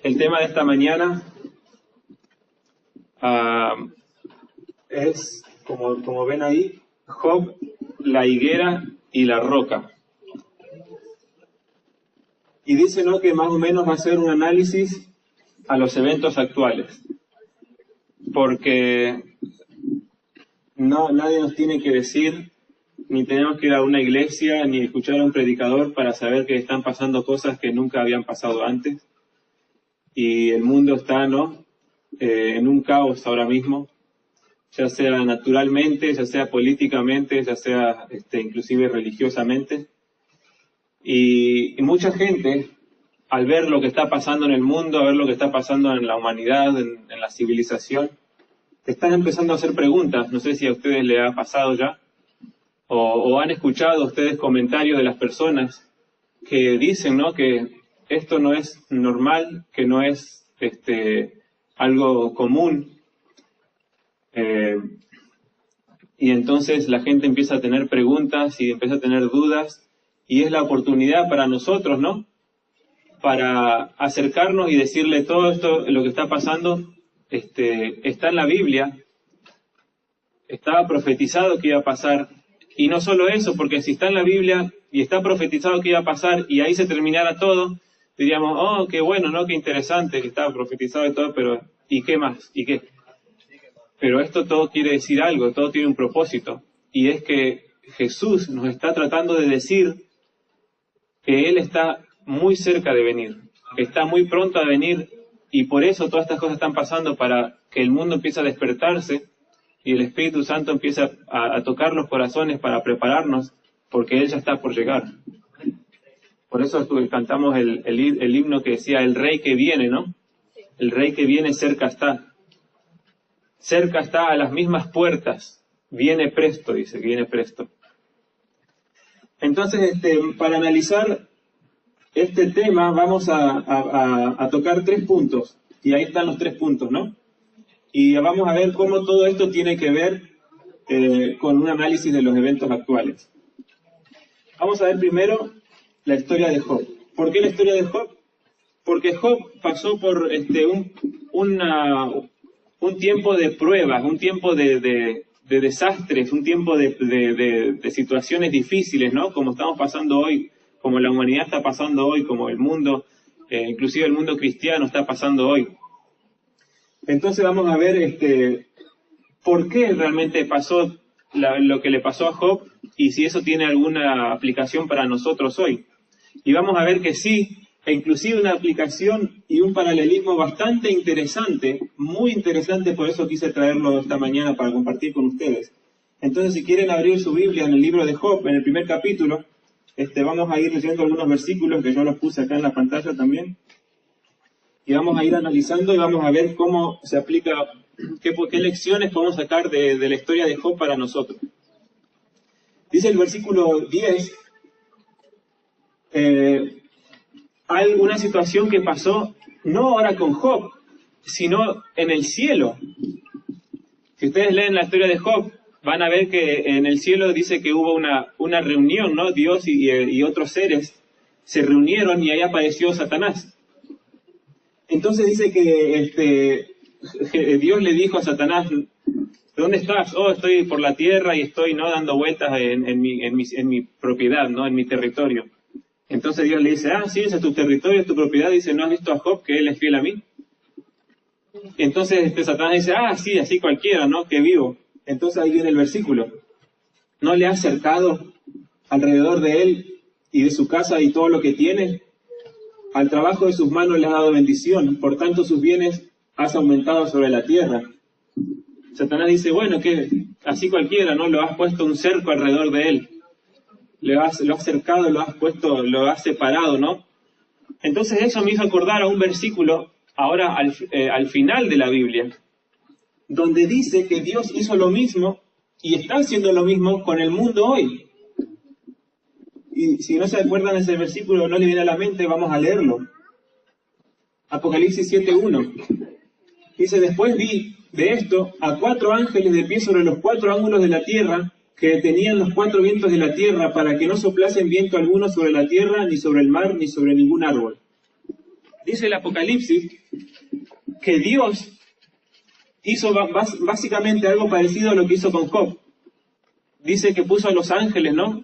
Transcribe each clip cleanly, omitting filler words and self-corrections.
El tema de esta mañana es, como ven ahí, Job, la higuera y la roca. Y dice, ¿no?, que más o menos va a ser un análisis a los eventos actuales. Porque nadie nos tiene que decir, ni tenemos que ir a una iglesia, ni escuchar a un predicador para saber que están pasando cosas que nunca habían pasado antes. Y el mundo está, ¿no?, en un caos ahora mismo, ya sea naturalmente, ya sea políticamente, ya sea inclusive religiosamente. Y mucha gente, al ver lo que está pasando en el mundo, a ver lo que está pasando en la humanidad, en la civilización, están empezando a hacer preguntas. No sé si a ustedes les ha pasado ya, o han escuchado ustedes comentarios de las personas que dicen, ¿no?, que esto no es normal, que no es algo común. Y entonces la gente empieza a tener preguntas y empieza a tener dudas, y es la oportunidad para nosotros, ¿no?, para acercarnos y decirle todo esto, lo que está pasando, está en la Biblia, estaba profetizado que iba a pasar. Y no solo eso, porque si está en la Biblia y está profetizado que iba a pasar y ahí se terminara todo, diríamos, oh, qué bueno, ¿no?, qué interesante que estaba profetizado y todo, pero ¿y qué más? ¿Y qué? Pero esto todo quiere decir algo, todo tiene un propósito, y es que Jesús nos está tratando de decir que Él está muy cerca de venir, que está muy pronto a venir, y por eso todas estas cosas están pasando, para que el mundo empiece a despertarse y el Espíritu Santo empieza a tocar los corazones para prepararnos, porque Él ya está por llegar. Por eso cantamos el himno que decía, el Rey que viene, ¿no? El Rey que viene cerca está. Cerca está, a las mismas puertas. Viene presto, dice, que viene presto. Entonces, para analizar este tema, vamos a tocar 3 puntos. Y ahí están los 3 puntos, ¿no? Y vamos a ver cómo todo esto tiene que ver con un análisis de los eventos actuales. Vamos a ver primero la historia de Job. ¿Por qué la historia de Job? Porque Job pasó por un tiempo de pruebas, un tiempo de desastres, un tiempo de situaciones difíciles, ¿no? Como estamos pasando hoy, como la humanidad está pasando hoy, como el mundo, inclusive el mundo cristiano está pasando hoy. Entonces vamos a ver por qué realmente pasó lo que le pasó a Job, y si eso tiene alguna aplicación para nosotros hoy. Y vamos a ver que sí, e inclusive una aplicación y un paralelismo bastante interesante, muy interesante, por eso quise traerlo esta mañana para compartir con ustedes. Entonces, si quieren abrir su Biblia en el libro de Job, en el primer capítulo, vamos a ir leyendo algunos versículos que yo los puse acá en la pantalla también, y vamos a ir analizando y vamos a ver cómo se aplica, qué lecciones podemos sacar de la historia de Job para nosotros. Dice el versículo 10, hay una situación que pasó no ahora con Job, sino en el cielo. Si ustedes leen la historia de Job, van a ver que en el cielo dice que hubo una reunión, ¿no? Dios y otros seres se reunieron y ahí apareció Satanás. Entonces dice que Dios le dijo a Satanás, ¿dónde estás? Oh, estoy por la tierra y estoy, ¿no?, dando vueltas en mi propiedad, ¿no?, en mi territorio. Entonces Dios le dice, sí, ese es tu territorio, es tu propiedad. Dice, ¿no has visto a Job, que él es fiel a mí? Entonces Satanás dice, sí, así cualquiera, ¿no?, que vivo. Entonces ahí viene el versículo. ¿No le has cercado alrededor de él y de su casa y todo lo que tiene? Al trabajo de sus manos le has dado bendición, por tanto sus bienes has aumentado sobre la tierra. Satanás dice, bueno, que así cualquiera, ¿no? Lo has puesto un cerco alrededor de él. Lo has cercado, lo has separado, ¿no? Entonces eso me hizo acordar a un versículo, ahora al final de la Biblia, donde dice que Dios hizo lo mismo y está haciendo lo mismo con el mundo hoy. Y si no se acuerdan de ese versículo, no le viene a la mente, vamos a leerlo. Apocalipsis 7:1. Dice, después vi de esto a 4 ángeles de pie sobre los 4 ángulos de la tierra, que tenían los 4 vientos de la tierra, para que no soplasen viento alguno sobre la tierra, ni sobre el mar, ni sobre ningún árbol. dice el Apocalipsis que Dios hizo básicamente algo parecido a lo que hizo con Job. Dice que puso a los ángeles, ¿no?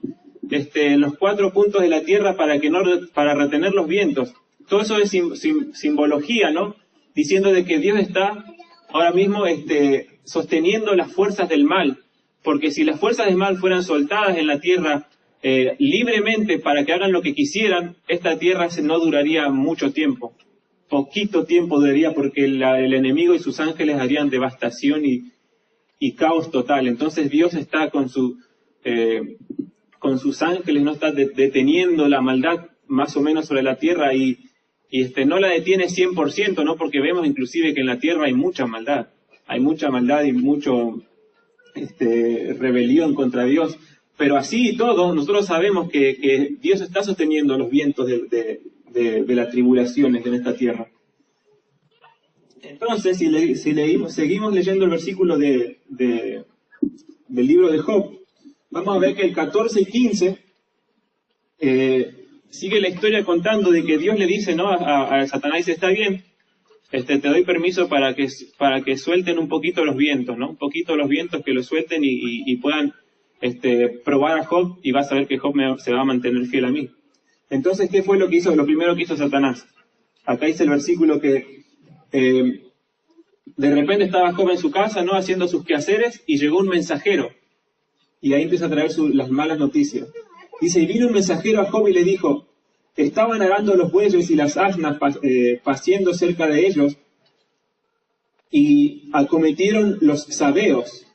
En los 4 puntos de la tierra para retener los vientos. Todo eso es simbología, ¿no? Diciendo de que Dios está ahora mismo sosteniendo las fuerzas del mal. Porque si las fuerzas del mal fueran soltadas en la tierra libremente para que hagan lo que quisieran, esta tierra no duraría mucho tiempo. Poquito tiempo duraría porque el enemigo y sus ángeles harían devastación y caos total. Entonces Dios está con sus ángeles, no está deteniendo la maldad más o menos sobre la tierra y no la detiene 100%, ¿no? Porque vemos inclusive que en la tierra hay mucha maldad y mucho rebelión contra Dios. Pero así y todo, nosotros sabemos que Dios está sosteniendo los vientos de las tribulaciones en esta tierra. Entonces, seguimos leyendo el versículo del libro de Job, vamos a ver que el 14 y 15 sigue la historia contando de que Dios le dice, ¿no? a Satanás, dice, está bien, te doy permiso para que suelten un poquito los vientos, ¿no? Un poquito los vientos, que los suelten y puedan probar a Job, y vas a ver que Job se va a mantener fiel a mí. Entonces, ¿qué fue lo que hizo? Lo primero que hizo Satanás. Acá dice el versículo que de repente estaba Job en su casa, ¿no? Haciendo sus quehaceres, y llegó un mensajero. Y ahí empieza a traer las malas noticias. Dice, y vino un mensajero a Job y le dijo, estaban arando los bueyes y las asnas paciendo cerca de ellos, y acometieron los sabeos,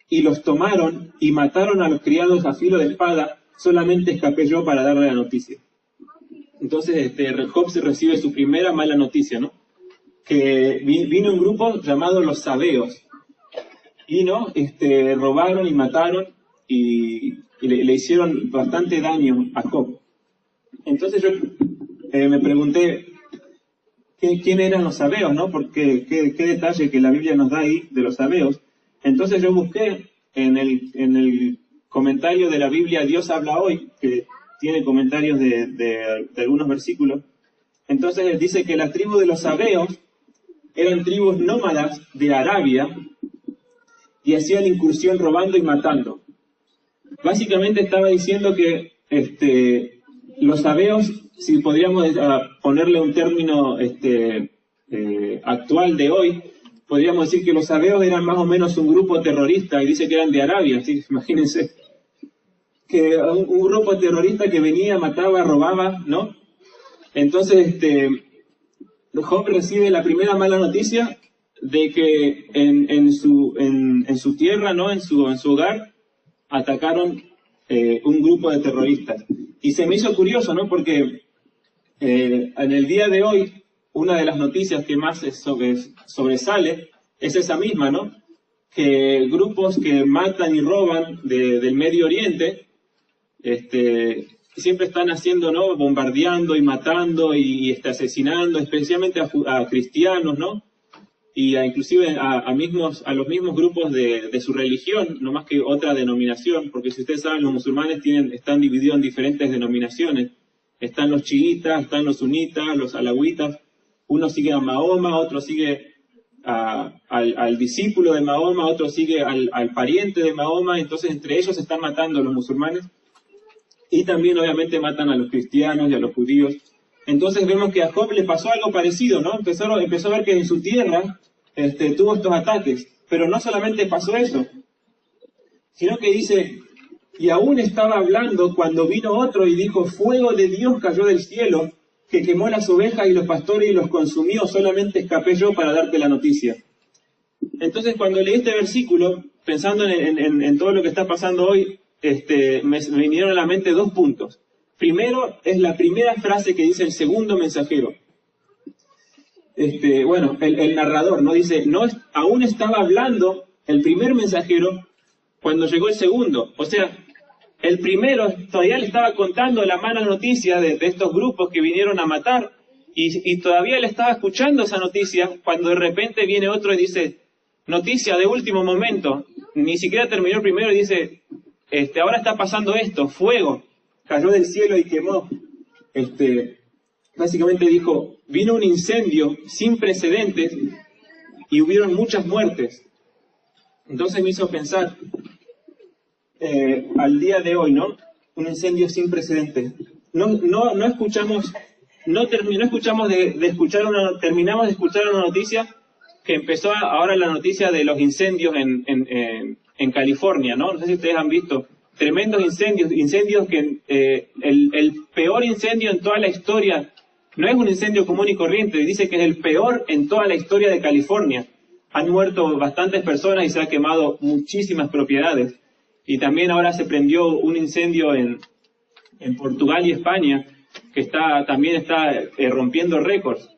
y los tomaron, y mataron a los criados a filo de espada, solamente escapé yo para darle la noticia. Entonces Job se recibe su primera mala noticia, ¿no? Que vino un grupo llamado los sabeos. Vino, robaron y mataron y le hicieron bastante daño a Job. Entonces yo me pregunté, ¿quién eran los sabeos, no? Porque qué detalle que la Biblia nos da ahí de los sabeos. Entonces yo busqué en el comentario de la Biblia Dios habla hoy, que tiene comentarios de algunos versículos. Entonces él dice que la tribu de los sabeos eran tribus nómadas de Arabia y hacían incursión robando y matando. Básicamente estaba diciendo que los sabeos, si podríamos ponerle un término actual de hoy, podríamos decir que los sabeos eran más o menos un grupo terrorista, y dice que eran de Arabia, ¿sí? Imagínense, que un grupo terrorista que venía, mataba, robaba, ¿no? Entonces, Job recibe la primera mala noticia de que en su tierra, ¿no? En su hogar, atacaron un grupo de terroristas. Y se me hizo curioso, ¿no? Porque en el día de hoy, una de las noticias que más sobresale es esa misma, ¿no? Que grupos que matan y roban del Medio Oriente, siempre están haciendo, ¿no? Bombardeando y matando y asesinando, especialmente a cristianos, ¿no? Y inclusive a los mismos grupos de su religión, no más que otra denominación, porque si ustedes saben, los musulmanes están divididos en diferentes denominaciones. Están los chiitas, están los sunitas, los alawitas. Uno sigue a Mahoma, otro sigue al discípulo de Mahoma, otro sigue al pariente de Mahoma. Entonces entre ellos se están matando a los musulmanes y también obviamente matan a los cristianos y a los judíos. Entonces vemos que a Job le pasó algo parecido, ¿no? Empezó a ver que en su tierra tuvo estos ataques, pero no solamente pasó eso, sino que dice, y aún estaba hablando cuando vino otro y dijo, fuego de Dios cayó del cielo, que quemó las ovejas y los pastores y los consumió, solamente escapé yo para darte la noticia. Entonces cuando leí este versículo, pensando en todo lo que está pasando hoy, me vinieron a la mente 2 puntos. Primero, es la primera frase que dice el segundo mensajero. El narrador, ¿no? Dice, aún estaba hablando el primer mensajero cuando llegó el segundo. O sea, el primero todavía le estaba contando la mala noticia de estos grupos que vinieron a matar, y todavía le estaba escuchando esa noticia, cuando de repente viene otro y dice, noticia de último momento, ni siquiera terminó el primero y dice, ahora está pasando esto, fuego cayó del cielo y quemó básicamente dijo, vino un incendio sin precedentes y hubieron muchas muertes. Entonces me hizo pensar al día de hoy, ¿no? Un incendio sin precedentes. No escuchamos, terminamos de escuchar una noticia que empezó ahora, la noticia de los incendios en California, ¿no? No sé si ustedes han visto tremendos incendios que el peor incendio en toda la historia, no es un incendio común y corriente, dice que es el peor en toda la historia de California. Han muerto bastantes personas y se han quemado muchísimas propiedades. Y también ahora se prendió un incendio en Portugal y España, que también está rompiendo récords.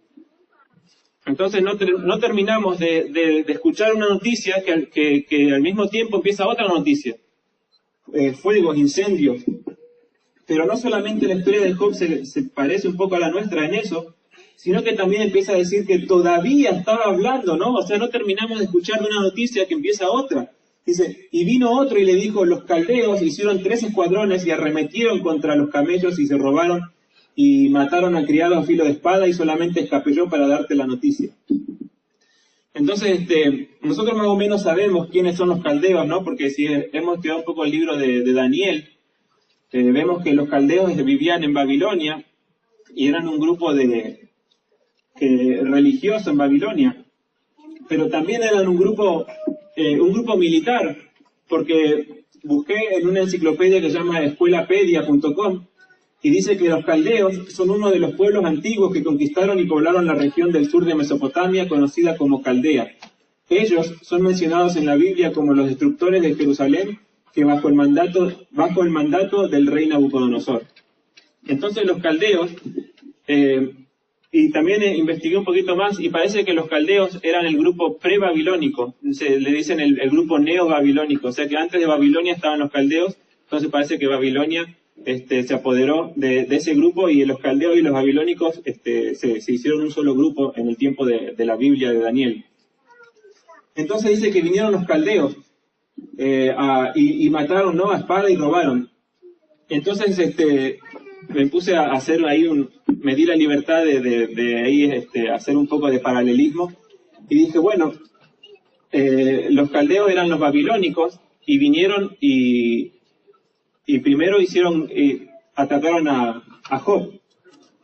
Entonces no terminamos de escuchar una noticia que al mismo tiempo empieza otra noticia. Fuegos, incendios. Pero no solamente la historia de Job se parece un poco a la nuestra en eso, sino que también empieza a decir que todavía estaba hablando, ¿no? O sea, no terminamos de escuchar de una noticia que empieza otra. Dice, y vino otro y le dijo, los caldeos hicieron 3 escuadrones y arremetieron contra los camellos y se robaron y mataron al criado a filo de espada y solamente escapé yo para darte la noticia. Entonces, nosotros más o menos sabemos quiénes son los caldeos, ¿no? Porque si hemos estudiado un poco el libro de Daniel, vemos que los caldeos vivían en Babilonia y eran un grupo religioso en Babilonia, pero también eran un grupo militar, porque busqué en una enciclopedia que se llama escuelapedia.com y dice que los caldeos son uno de los pueblos antiguos que conquistaron y poblaron la región del sur de Mesopotamia, conocida como Caldea. Ellos son mencionados en la Biblia como los destructores de Jerusalén, que bajo el mandato del rey Nabucodonosor. Entonces los caldeos, y también investigué un poquito más, y parece que los caldeos eran el grupo pre-babilónico, le dicen el grupo neo-babilónico, o sea que antes de Babilonia estaban los caldeos, entonces parece que Babilonia se apoderó de ese grupo, y los caldeos y los babilónicos se hicieron un solo grupo en el tiempo de la Biblia de Daniel. Entonces dice que vinieron los caldeos y mataron, ¿no?, a espada y robaron. Entonces me puse a hacer ahí me di la libertad de ahí hacer un poco de paralelismo y dije, bueno, los caldeos eran los babilónicos y vinieron y primero atacaron a Job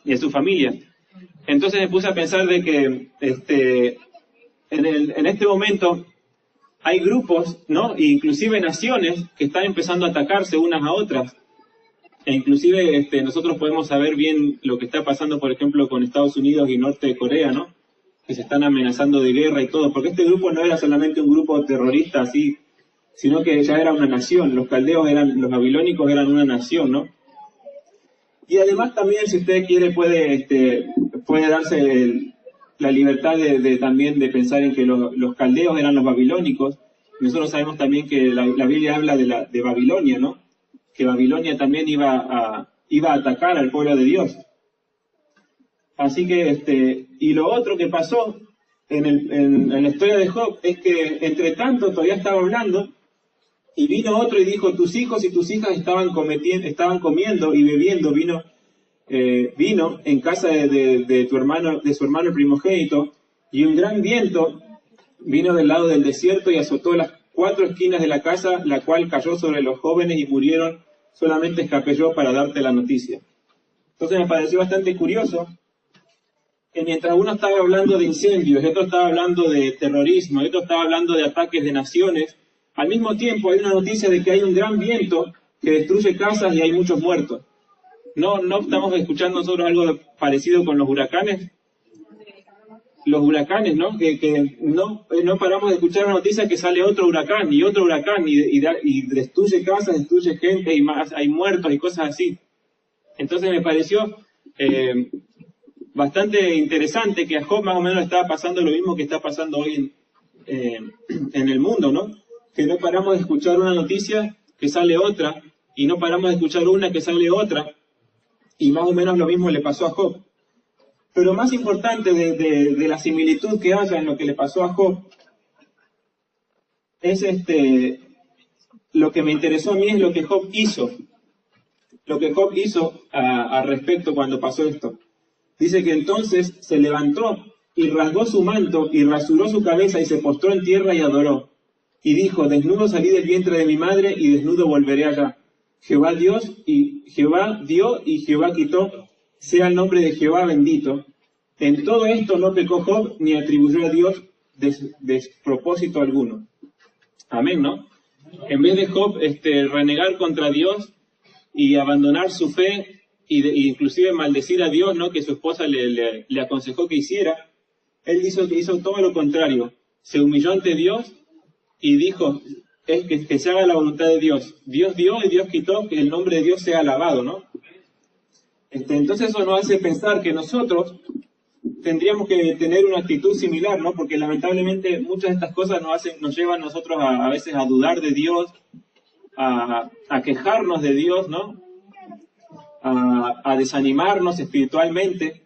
y a su familia. Entonces me puse a pensar de que en este momento hay grupos, ¿no?, e inclusive naciones que están empezando a atacarse unas a otras. E inclusive nosotros podemos saber bien lo que está pasando, por ejemplo, con Estados Unidos y Norte de Corea, ¿no?, que se están amenazando de guerra y todo, porque este grupo no era solamente un grupo terrorista así, sino que ya era una nación. Los caldeos los babilónicos eran una nación, ¿no? Y además también, si usted quiere, puede darse la libertad también de pensar en que los caldeos eran los babilónicos. Nosotros sabemos también que la Biblia habla de Babilonia, ¿no?, que Babilonia también iba a atacar al pueblo de Dios. Así que, y lo otro que pasó en la historia de Job es que, entre tanto, todavía estaba hablando, y vino otro y dijo, tus hijos y tus hijas estaban comiendo y bebiendo vino en casa de su hermano el primogénito, y un gran viento vino del lado del desierto y azotó las 4 esquinas de la casa, la cual cayó sobre los jóvenes y murieron. Solamente escapé yo para darte la noticia. Entonces me pareció bastante curioso que mientras uno estaba hablando de incendios, otro estaba hablando de terrorismo, otro estaba hablando de ataques de naciones, al mismo tiempo hay una noticia de que hay un gran viento que destruye casas y hay muchos muertos. ¿No estamos escuchando nosotros algo parecido con los huracanes? Los huracanes, ¿no? Que no paramos de escuchar la noticia que sale otro huracán y destruye casas, destruye gente y más, hay muertos y cosas así. Entonces me pareció bastante interesante que a Job más o menos estaba pasando lo mismo que está pasando hoy en el mundo, ¿no? Que no paramos de escuchar una noticia que sale otra, y no paramos de escuchar una que sale otra, y más o menos lo mismo le pasó a Job. Pero más importante de la similitud que haya en lo que le pasó a Job, es lo que me interesó a mí es lo que Job hizo. Lo que Job hizo al respecto cuando pasó esto. Dice que entonces se levantó y rasgó su manto y rasuró su cabeza y se postró en tierra y adoró. Y dijo, desnudo salí del vientre de mi madre y desnudo volveré allá. Jehová dio y Jehová quitó, sea el nombre de Jehová bendito. En todo esto no pecó Job ni atribuyó a Dios despropósito alguno. Amén, ¿no? En vez de Job renegar contra Dios y abandonar su fe y inclusive maldecir a Dios, ¿no? Que su esposa le aconsejó que hiciera, él hizo todo lo contrario. Se humilló ante Dios y dijo, que se haga la voluntad de Dios. Dios dio y Dios quitó, que el nombre de Dios sea alabado, ¿no? Entonces eso nos hace pensar que nosotros tendríamos que tener una actitud similar, ¿no? Porque lamentablemente muchas de estas cosas nos llevan a nosotros a veces a dudar de Dios, a quejarnos de Dios, ¿no? A desanimarnos espiritualmente.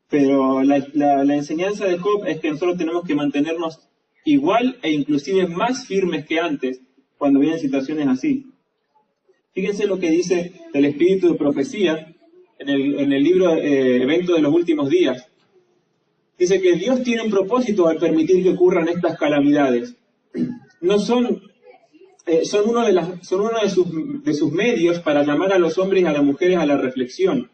Pero la enseñanza de Job es que nosotros tenemos que mantenernos igual e inclusive más firmes que antes cuando vienen situaciones así. Fíjense lo que dice el espíritu de profecía en el libro Evento de los Últimos Días. Dice que Dios tiene un propósito al permitir que ocurran estas calamidades. No son uno de sus medios para llamar a los hombres y a las mujeres a la reflexión.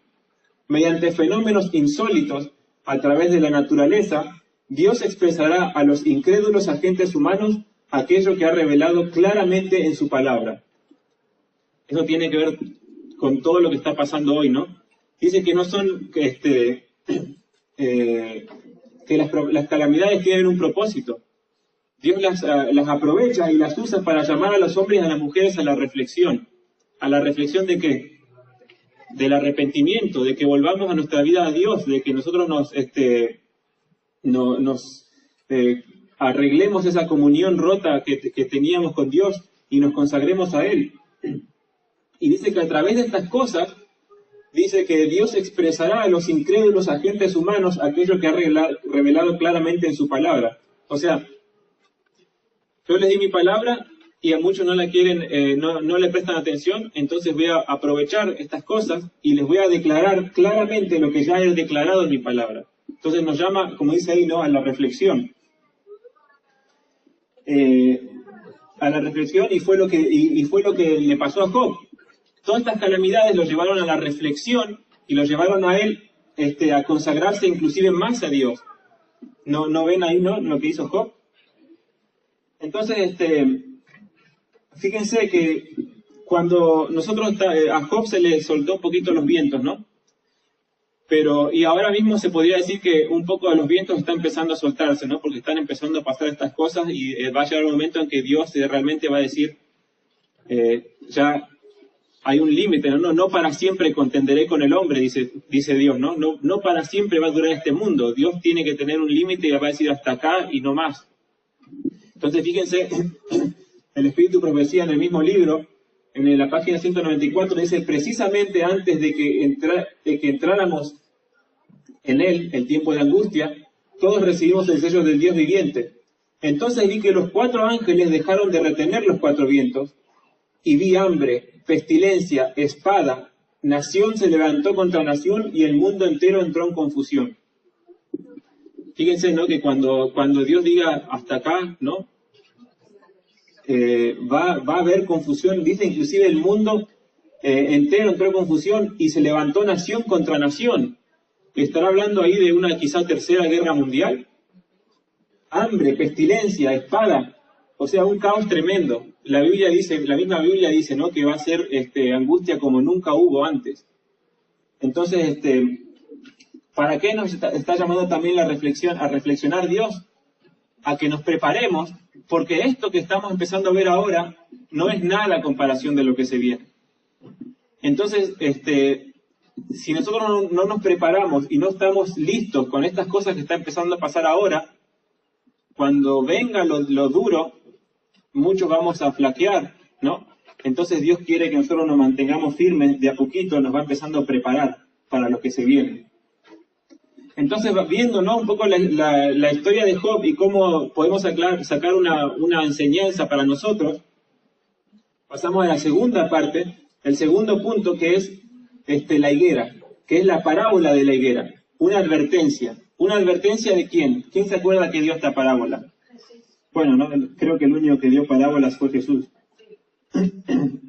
Mediante fenómenos insólitos a través de la naturaleza, Dios expresará a los incrédulos agentes humanos aquello que ha revelado claramente en su palabra. Eso tiene que ver con todo lo que está pasando hoy, ¿no? Dice que no son que las calamidades tienen un propósito. Dios las aprovecha y las usa para llamar a los hombres y a las mujeres a la reflexión. ¿A la reflexión de qué? Del arrepentimiento, de que volvamos a nuestra vida a Dios, de que nosotros nos arreglemos esa comunión rota que teníamos con Dios y nos consagremos a Él. Y dice que a través de estas cosas, dice que Dios expresará a los incrédulos agentes humanos aquello que ha revelado claramente en su palabra. O sea, yo les di mi palabra y a muchos no la quieren, no le prestan atención, entonces voy a aprovechar estas cosas y les voy a declarar claramente lo que ya he declarado en mi palabra. Entonces nos llama, como dice ahí, ¿no?, a la reflexión. A la reflexión, y fue lo que le pasó a Job. Todas estas calamidades lo llevaron a la reflexión y lo llevaron a él a consagrarse inclusive más a Dios. ¿No ven ahí, no, lo que hizo Job? Entonces, fíjense que cuando a Job se le soltó un poquito los vientos, ¿no? Y ahora mismo se podría decir que un poco de los vientos están empezando a soltarse, ¿no? Porque están empezando a pasar estas cosas y va a llegar un momento en que Dios realmente va a decir, ya hay un límite, ¿no? No para siempre contenderé con el hombre, dice Dios, ¿no? No para siempre va a durar este mundo. Dios tiene que tener un límite y va a decir hasta acá y no más. Entonces, fíjense, el Espíritu Profecía en el mismo libro, en la página 194, dice, precisamente antes de que entráramos en él, el tiempo de angustia, todos recibimos el sello del Dios viviente. Entonces vi que los 4 ángeles dejaron de retener los 4 vientos, y vi hambre, pestilencia, espada, nación se levantó contra nación, y el mundo entero entró en confusión. Fíjense, ¿no?, que cuando Dios diga hasta acá, ¿no?, va a haber confusión. Dice inclusive el mundo entero entró en confusión y se levantó nación contra nación. ¿Estará hablando ahí de una quizá tercera guerra mundial? Hambre, pestilencia, espada, o sea, un caos tremendo. La misma Biblia dice, ¿no?, que va a ser angustia como nunca hubo antes. Entonces, ¿para qué nos está llamando también a reflexionar Dios? A que nos preparemos, porque esto que estamos empezando a ver ahora no es nada a comparación de lo que se viene. Entonces, si nosotros no nos preparamos y no estamos listos con estas cosas que están empezando a pasar ahora, cuando venga lo duro, muchos vamos a flaquear, ¿no? Entonces Dios quiere que nosotros nos mantengamos firmes, de a poquito nos va empezando a preparar para lo que se viene. Entonces, viendo, ¿no?, un poco la historia de Job y cómo podemos sacar una enseñanza para nosotros, pasamos a la segunda parte, el segundo punto, que es la higuera, que es la parábola de la higuera. una advertencia. ¿Una advertencia de quién? ¿Quién se acuerda que dio esta parábola? Bueno, no, creo que el único que dio parábolas fue Jesús.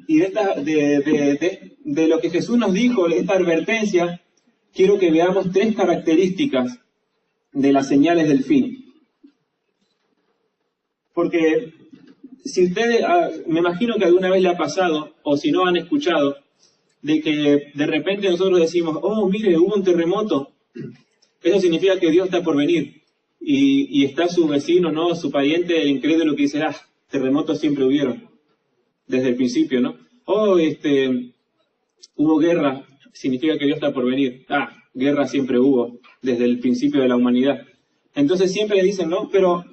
Y de lo que Jesús nos dijo, esta advertencia, quiero que veamos 3 características de las señales del fin. Porque si ustedes, me imagino que alguna vez le ha pasado, o si no han escuchado, de que de repente nosotros decimos, oh, mire, hubo un terremoto. Eso significa que Dios está por venir. Y está su vecino, ¿no? Su pariente, el incrédulo, que dice, terremotos siempre hubieron. Desde el principio, ¿no? Oh, hubo guerra, significa que Dios está por venir. Guerra siempre hubo, desde el principio de la humanidad. Entonces siempre le dicen, ¿no? Pero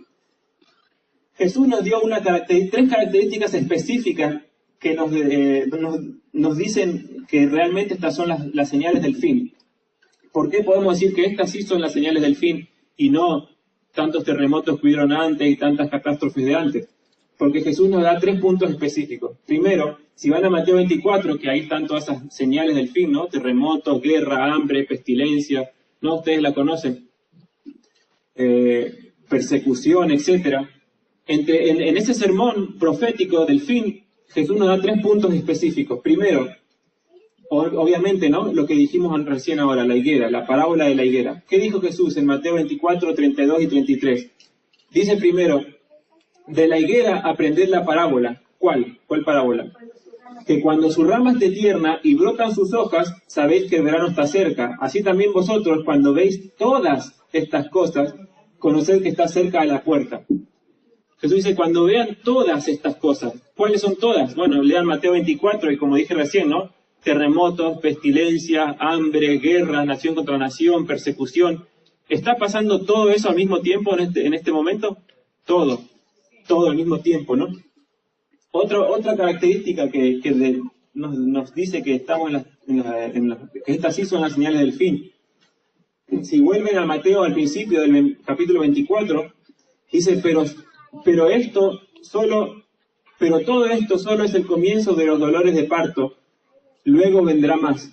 Jesús nos dio 3 características específicas que nos dicen que realmente estas son las señales del fin. ¿Por qué podemos decir que estas sí son las señales del fin y no tantos terremotos que hubieron antes y tantas catástrofes de antes? Porque Jesús nos da 3 puntos específicos. Primero, si van a Mateo 24, que ahí están todas esas señales del fin, ¿no? Terremotos, guerra, hambre, pestilencia, ¿no? Ustedes la conocen. Persecución, etcétera. En ese sermón profético del fin, Jesús nos da 3 puntos específicos. Primero, obviamente, ¿no? Lo que dijimos recién ahora, la higuera, la parábola de la higuera. ¿Qué dijo Jesús en Mateo 24, 32 y 33? Dice primero, de la higuera aprended la parábola. ¿Cuál? ¿Cuál parábola? Que cuando su rama esté tierna y brotan sus hojas, sabéis que el verano está cerca. Así también vosotros, cuando veis todas estas cosas, conoced que está cerca de la puerta. Jesús dice, cuando vean todas estas cosas, ¿cuáles son todas? Bueno, lean Mateo 24 y como dije recién, ¿no? Terremotos, pestilencia, hambre, guerra, nación contra nación, persecución. ¿Está pasando todo eso al mismo tiempo en este momento? Todo al mismo tiempo, ¿no? Otra característica que nos dice que estamos que estas sí son las señales del fin. Si vuelven a Mateo al principio del capítulo 24, dice, pero todo esto solo es el comienzo de los dolores de parto, luego vendrá más.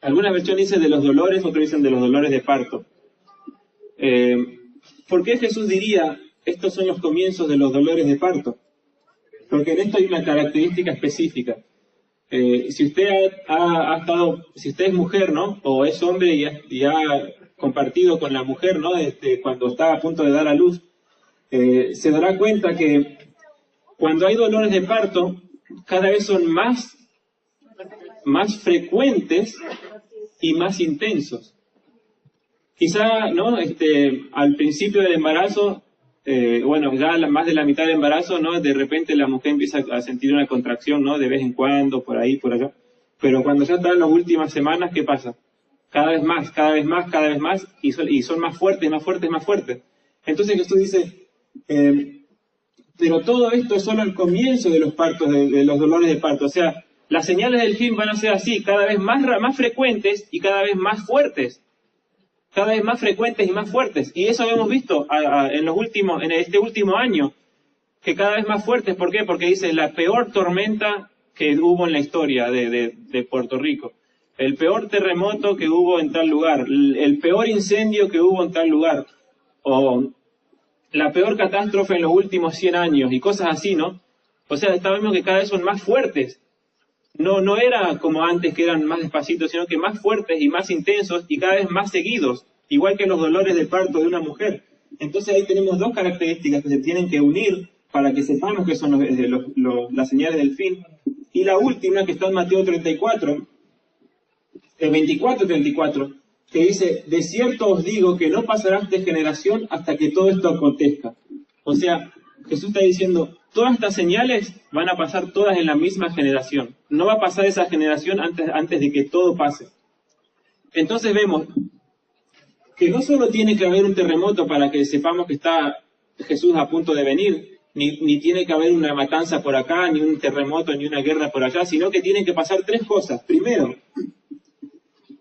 Alguna versión dice de los dolores, otros dicen de los dolores de parto. ¿Por qué Jesús diría, estos son los comienzos de los dolores de parto? Porque en esto hay una característica específica. Si usted si usted es mujer, ¿no? O es hombre y ha compartido con la mujer, ¿no? Cuando está a punto de dar a luz, se dará cuenta que cuando hay dolores de parto, cada vez son más frecuentes y más intensos. Quizá, ¿no? Al principio del embarazo, ya más de la mitad del embarazo, ¿no? De repente la mujer empieza a sentir una contracción, ¿no? De vez en cuando, por ahí, por allá. Pero cuando ya está en las últimas semanas, ¿qué pasa? Cada vez más, y son más fuertes. Entonces Jesús dice, pero todo esto es solo el comienzo de los partos, de los dolores de parto. O sea, las señales del fin van a ser así, cada vez más frecuentes y cada vez más fuertes. Cada vez más frecuentes y más fuertes. Y eso hemos visto en este último año, que cada vez más fuertes. ¿Por qué? Porque dice, la peor tormenta que hubo en la historia de Puerto Rico, el peor terremoto que hubo en tal lugar, el peor incendio que hubo en tal lugar, o la peor catástrofe en los últimos 100 años, y cosas así, ¿no? O sea, estamos que cada vez son más fuertes. No era como antes, que eran más despacitos, sino que más fuertes y más intensos y cada vez más seguidos, igual que los dolores de parto de una mujer. Entonces ahí tenemos 2 características que se tienen que unir para que sepamos que son las señales del fin. Y la última, que está en Mateo 34, 24:34, que dice, de cierto os digo que no pasará esta generación hasta que todo esto acontezca. O sea, Jesús está diciendo, todas estas señales van a pasar todas en la misma generación. No va a pasar esa generación antes de que todo pase. Entonces vemos que no solo tiene que haber un terremoto para que sepamos que está Jesús a punto de venir, ni tiene que haber una matanza por acá, ni un terremoto, ni una guerra por allá, sino que tienen que pasar 3 cosas. Primero,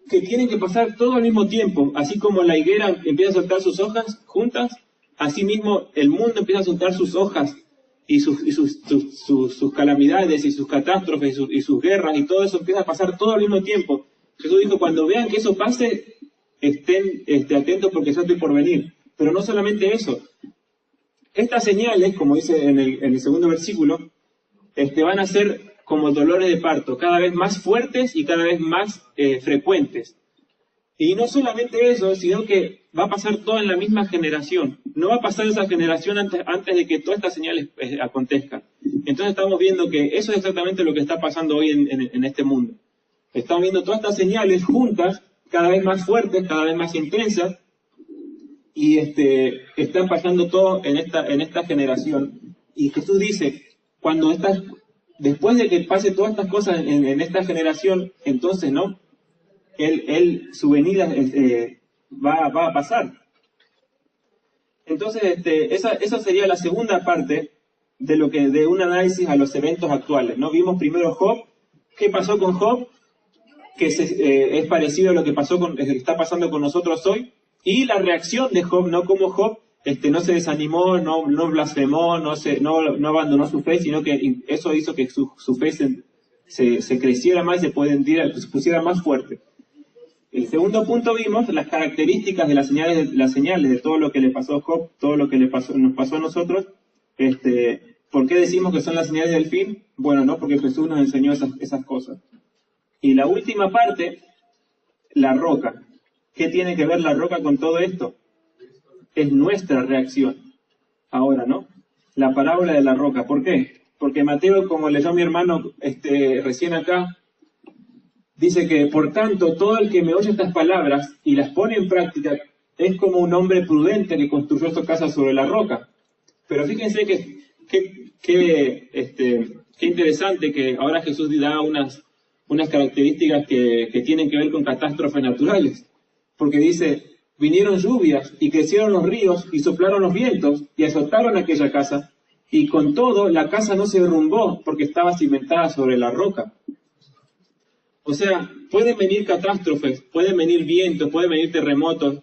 que tienen que pasar todo al mismo tiempo, así como la higuera empieza a soltar sus hojas juntas, así mismo el mundo empieza a soltar sus hojas y sus calamidades y sus catástrofes y sus guerras y todo eso empieza a pasar todo al mismo tiempo. Jesús dijo, cuando vean que eso pase, estén atentos porque ya estoy por venir. Pero no solamente eso. Estas señales, como dice en el segundo versículo, van a ser como dolores de parto, cada vez más fuertes y cada vez más frecuentes. Y no solamente eso, sino que va a pasar todo en la misma generación. No va a pasar esa generación antes de que todas estas señales acontezcan. Entonces estamos viendo que eso es exactamente lo que está pasando hoy en este mundo. Estamos viendo todas estas señales juntas, cada vez más fuertes, cada vez más intensas, y están pasando todo en esta generación. Y Jesús dice, después de que pase todas estas cosas en esta generación, entonces, ¿no? Su venida va a pasar. Entonces, esa sería la segunda parte de un análisis a los eventos actuales, ¿no? Vimos primero Job. ¿Qué pasó con Job? Que es parecido a lo que está pasando con nosotros hoy. Y la reacción de Job, ¿no? Como Job no se desanimó, no blasfemó, no abandonó su fe, sino que eso hizo que su fe se creciera más y se pusiera más fuerte. El segundo punto vimos las características de las señales de todo lo que le pasó a Job, todo lo que nos pasó a nosotros. ¿Por qué decimos que son las señales del fin? Bueno, no, porque Jesús nos enseñó esas cosas. Y la última parte, la roca. ¿Qué tiene que ver la roca con todo esto? Es nuestra reacción. Ahora, ¿no? La parábola de la roca. ¿Por qué? Porque Mateo, como leyó mi hermano recién acá, dice que, por tanto, todo el que me oye estas palabras y las pone en práctica es como un hombre prudente que construyó su casa sobre la roca. Pero fíjense qué interesante que ahora Jesús da unas características que tienen que ver con catástrofes naturales. Porque dice, vinieron lluvias y crecieron los ríos y soplaron los vientos y azotaron aquella casa. Y con todo, la casa no se derrumbó porque estaba cimentada sobre la roca. O sea, pueden venir catástrofes, pueden venir vientos, pueden venir terremotos,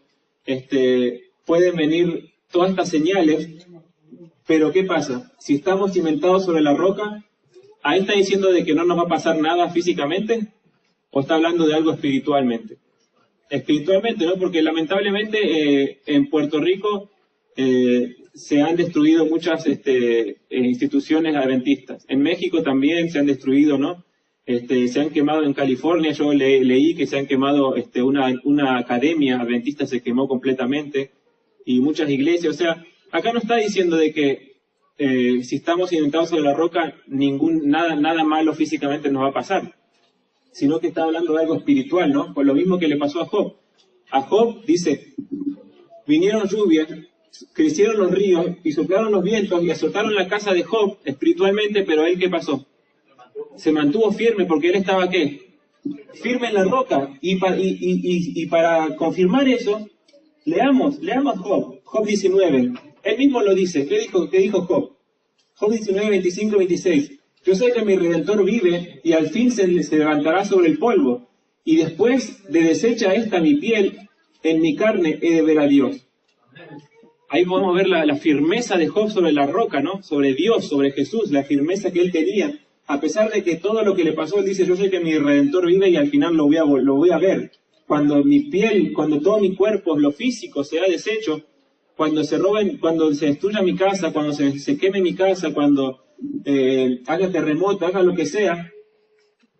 pueden venir todas estas señales, pero ¿qué pasa? Si estamos cimentados sobre la roca, ¿ahí está diciendo de que no nos va a pasar nada físicamente? ¿O está hablando de algo espiritualmente? Espiritualmente, ¿no? Porque lamentablemente en Puerto Rico se han destruido muchas instituciones adventistas. En México también se han destruido, ¿no? Se han quemado en California, yo leí que se han quemado, una academia adventista se quemó completamente, y muchas iglesias. O sea, acá no está diciendo de que si estamos cimentados sobre la roca, nada malo físicamente nos va a pasar, sino que está hablando de algo espiritual, ¿no? Por lo mismo que le pasó a Job. A Job dice, vinieron lluvias, crecieron los ríos y soplaron los vientos y azotaron la casa de Job espiritualmente, pero él, ¿qué pasó? Se mantuvo firme porque él estaba, ¿qué? Firme en la roca. Y para confirmar eso, leamos Job 19. Él mismo lo dice. ¿Qué dijo Job? Job 19, 25 y 26. Yo sé que mi Redentor vive y al fin se levantará sobre el polvo. Y después de deshecha esta mi piel, en mi carne he de ver a Dios. Ahí podemos ver la firmeza de Job sobre la roca, ¿no? Sobre Dios, sobre Jesús, la firmeza que él tenía. A pesar de que todo lo que le pasó, él dice, yo sé que mi Redentor vive y al final lo voy a ver. Cuando mi piel, cuando todo mi cuerpo, lo físico, sea deshecho, cuando se destruya mi casa, cuando se queme mi casa, cuando haga terremoto, haga lo que sea,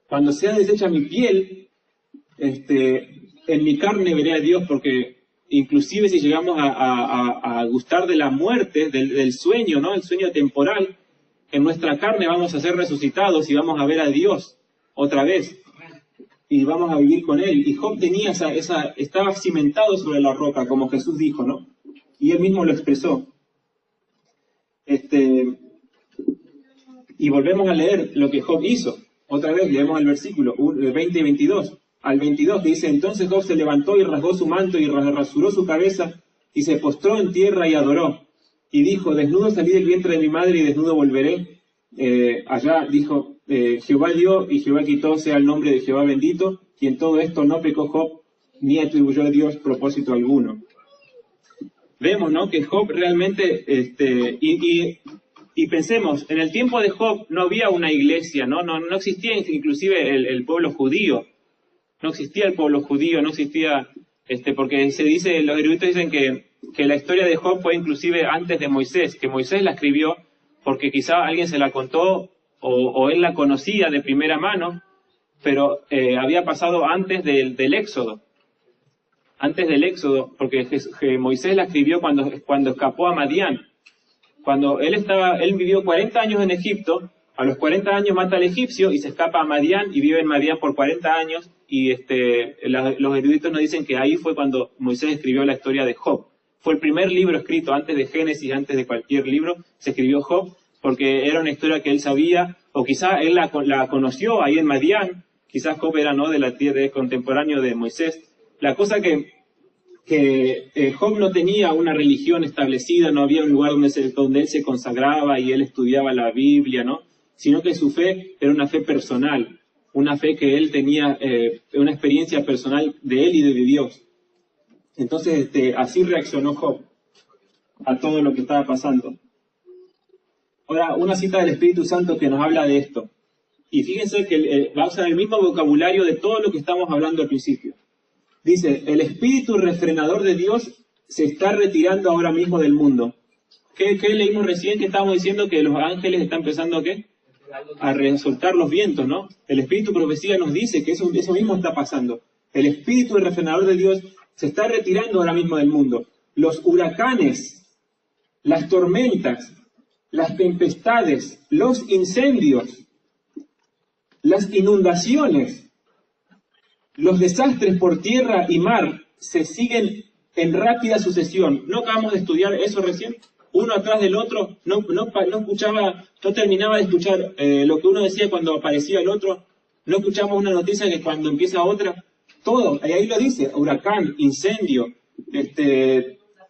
cuando sea deshecha mi piel, en mi carne veré a Dios, porque inclusive si llegamos a gustar de la muerte, del sueño, ¿no? El sueño temporal, en nuestra carne vamos a ser resucitados y vamos a ver a Dios otra vez. Y vamos a vivir con Él. Y Job tenía estaba cimentado sobre la roca, como Jesús dijo, ¿no? Y Él mismo lo expresó. Y volvemos a leer lo que Job hizo. Otra vez leemos el versículo 20 y 22. Al 22 que dice, entonces Job se levantó y rasgó su manto y rasuró su cabeza y se postró en tierra y adoró. Y dijo, desnudo salí del vientre de mi madre y desnudo volveré. Allá dijo, Jehová dio y Jehová quitó, sea el nombre de Jehová bendito. Y en todo esto no pecó Job, ni atribuyó a Dios propósito alguno. Vemos, ¿no? Que Job realmente, y pensemos, en el tiempo de Job no había una iglesia, no existía inclusive el pueblo judío. No existía el pueblo judío, no existía porque se dice, los eruditos dicen que la historia de Job fue inclusive antes de Moisés, que Moisés la escribió porque quizá alguien se la contó o él la conocía de primera mano, pero había pasado antes del Éxodo. Antes del Éxodo, porque Moisés la escribió cuando escapó a Madián. Cuando él vivió 40 años en Egipto, a los 40 años mata al egipcio y se escapa a Madián y vive en Madián por 40 años, y los eruditos nos dicen que ahí fue cuando Moisés escribió la historia de Job. Fue el primer libro escrito antes de Génesis, antes de cualquier libro, se escribió Job, porque era una historia que él sabía, o quizá él la conoció ahí en Madián, quizás Job era de la tierra contemporáneo de Moisés. La cosa que Job no tenía una religión establecida, no había un lugar donde él se consagraba y él estudiaba la Biblia, ¿no? Sino que su fe era una fe personal, una fe que él tenía, una experiencia personal de él y de Dios. Entonces, así reaccionó Job a todo lo que estaba pasando. Ahora, una cita del Espíritu Santo que nos habla de esto. Y fíjense que va a usar el mismo vocabulario de todo lo que estamos hablando al principio. Dice, el espíritu refrenador de Dios se está retirando ahora mismo del mundo. ¿Qué leímos recién? Que estábamos diciendo que los ángeles están empezando a soltar los vientos, ¿no? El espíritu profecía nos dice que eso mismo está pasando. El espíritu refrenador de Dios se está retirando ahora mismo del mundo. Los huracanes, las tormentas, las tempestades, los incendios, las inundaciones, los desastres por tierra y mar se siguen en rápida sucesión. ¿No acabamos de estudiar eso recién? Uno atrás del otro, no terminaba de escuchar lo que uno decía cuando aparecía el otro, no escuchamos una noticia que cuando empieza otra, todo, ahí lo dice, huracán, incendio,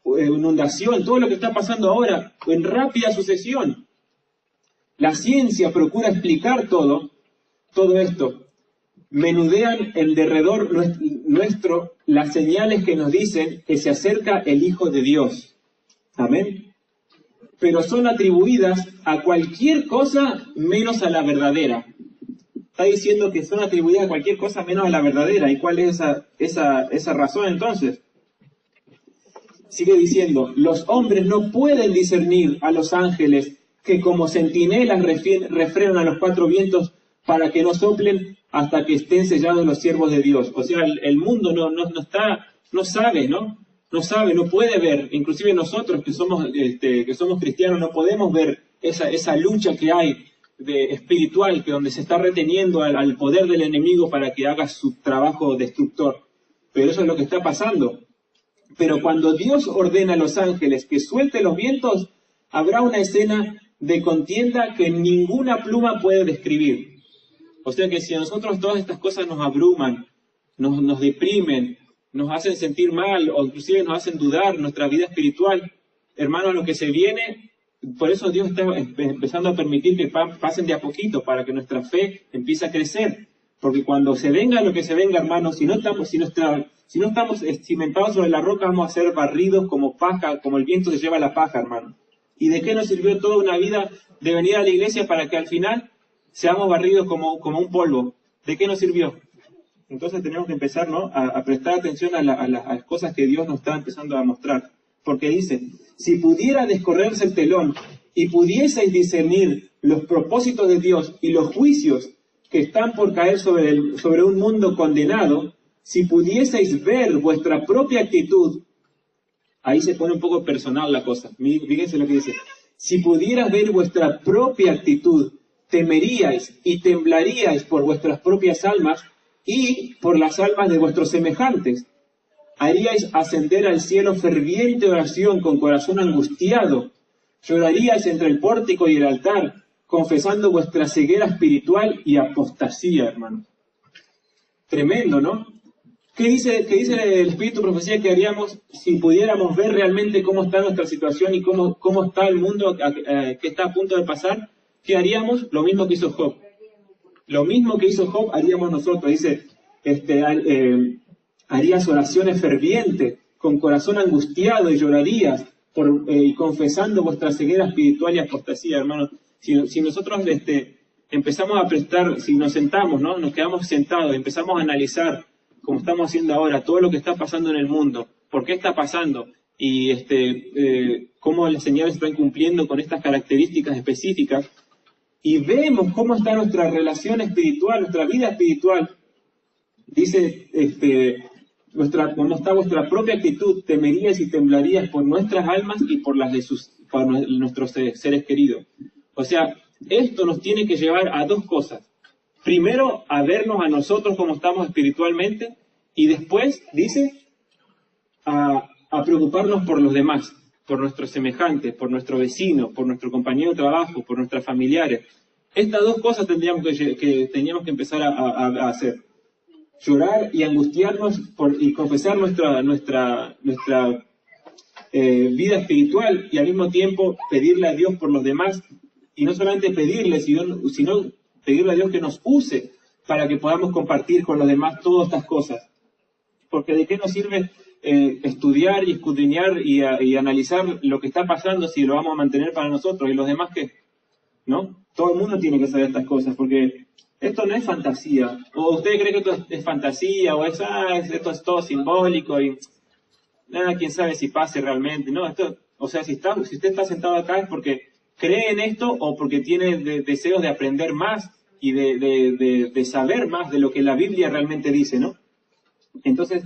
inundación, todo lo que está pasando ahora, en rápida sucesión. La ciencia procura explicar todo esto. Menudean el derredor nuestro las señales que nos dicen que se acerca el Hijo de Dios. Amén. Pero son atribuidas a cualquier cosa menos a la verdadera. Está diciendo que son atribuidas a cualquier cosa menos a la verdadera. ¿Y cuál es esa razón entonces? Sigue diciendo, los hombres no pueden discernir a los ángeles que como centinelas refrenan a los cuatro vientos para que no soplen hasta que estén sellados los siervos de Dios. O sea, el mundo no sabe, no puede ver. Inclusive nosotros que somos cristianos no podemos ver esa lucha que hay espiritual, que donde se está reteniendo al poder del enemigo para que haga su trabajo destructor. Pero eso es lo que está pasando. Pero cuando Dios ordena a los ángeles que suelte los vientos, habrá una escena de contienda que ninguna pluma puede describir. O sea que si a nosotros todas estas cosas nos abruman, nos deprimen, nos hacen sentir mal o inclusive nos hacen dudar nuestra vida espiritual, hermanos, lo que se viene, por eso Dios está empezando a permitir que pasen de a poquito para que nuestra fe empiece a crecer. Porque cuando se venga lo que se venga, hermanos, si no estamos cimentados sobre la roca, vamos a ser barridos como paja, como el viento se lleva la paja, hermano. ¿Y de qué nos sirvió toda una vida de venir a la iglesia para que al final seamos barridos como un polvo? ¿De qué nos sirvió? Entonces tenemos que empezar, ¿no?, a prestar atención a las cosas que Dios nos está empezando a mostrar. Porque dice, si pudiera descorrerse el telón y pudieseis discernir los propósitos de Dios y los juicios que están por caer sobre un mundo condenado, si pudieseis ver vuestra propia actitud, ahí se pone un poco personal la cosa. Fíjense lo que dice. Si pudieras ver vuestra propia actitud, temeríais y temblaríais por vuestras propias almas y por las almas de vuestros semejantes. Haríais ascender al cielo ferviente oración con corazón angustiado. Lloraríais entre el pórtico y el altar, confesando vuestra ceguera espiritual y apostasía, hermanos. Tremendo, ¿no? ¿Qué dice el Espíritu Profecía que haríamos si pudiéramos ver realmente cómo está nuestra situación y cómo está el mundo que está a punto de pasar? ¿Qué haríamos? Lo mismo que hizo Job. Lo mismo que hizo Job haríamos nosotros. Dice, harías oraciones fervientes, con corazón angustiado y llorarías, confesando vuestra ceguera espiritual y apostasía, hermanos. Si nosotros empezamos a prestar, si nos sentamos, ¿no?, nos quedamos sentados, empezamos a analizar como estamos haciendo ahora, todo lo que está pasando en el mundo, por qué está pasando, y cómo las señales están cumpliendo con estas características específicas, y vemos cómo está nuestra relación espiritual, nuestra vida espiritual, dice, cómo está vuestra propia actitud, temerías y temblarías por nuestras almas y por las de por nuestros seres queridos. O sea, esto nos tiene que llevar a dos cosas. Primero, a vernos a nosotros como estamos espiritualmente, y después, dice, a preocuparnos por los demás, por nuestros semejantes, por nuestro vecino, por nuestro compañero de trabajo, por nuestros familiares. Estas dos cosas teníamos que empezar a hacer. Llorar y angustiarnos y confesar nuestra vida espiritual, y al mismo tiempo pedirle a Dios por los demás, y no solamente pedirle, sino pedirle a Dios que nos use para que podamos compartir con los demás todas estas cosas. Porque ¿de qué nos sirve estudiar y escudriñar y analizar lo que está pasando si lo vamos a mantener para nosotros, y los demás qué? ¿No? Todo el mundo tiene que saber estas cosas, porque esto no es fantasía. ¿O usted cree que esto es fantasía? ¿O esto es todo simbólico? Y nada, quién sabe si pase realmente. No, o sea, si usted está sentado acá es porque cree en esto, o porque tiene deseos de aprender más y de saber más de lo que la Biblia realmente dice, ¿no? Entonces,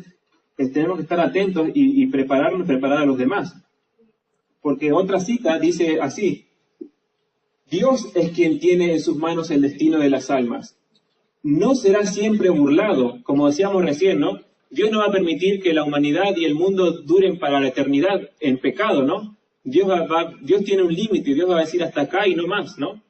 tenemos que estar atentos y preparar a los demás. Porque otra cita dice así: Dios es quien tiene en sus manos el destino de las almas. No será siempre burlado, como decíamos recién, ¿no? Dios no va a permitir que la humanidad y el mundo duren para la eternidad en pecado, ¿no? Dios tiene un límite, Dios va a decir hasta acá y no más, ¿no?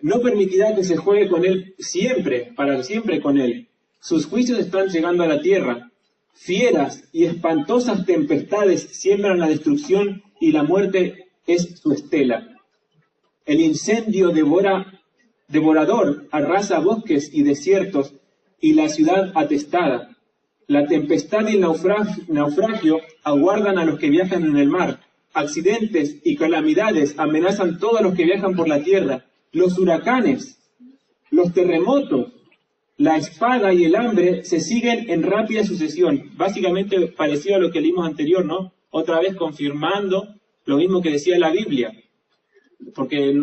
No permitirá que se juegue con Él siempre, para siempre con Él. Sus juicios están llegando a la tierra. Fieras y espantosas tempestades siembran la destrucción, y la muerte es su estela. El incendio devorador arrasa bosques y desiertos, y la ciudad atestada. La tempestad y el naufragio aguardan a los que viajan en el mar. Accidentes y calamidades amenazan todos los que viajan por la tierra. Los huracanes, los terremotos, la espada y el hambre se siguen en rápida sucesión. Básicamente parecido a lo que leímos anterior, ¿no? Otra vez confirmando lo mismo que decía la Biblia. Porque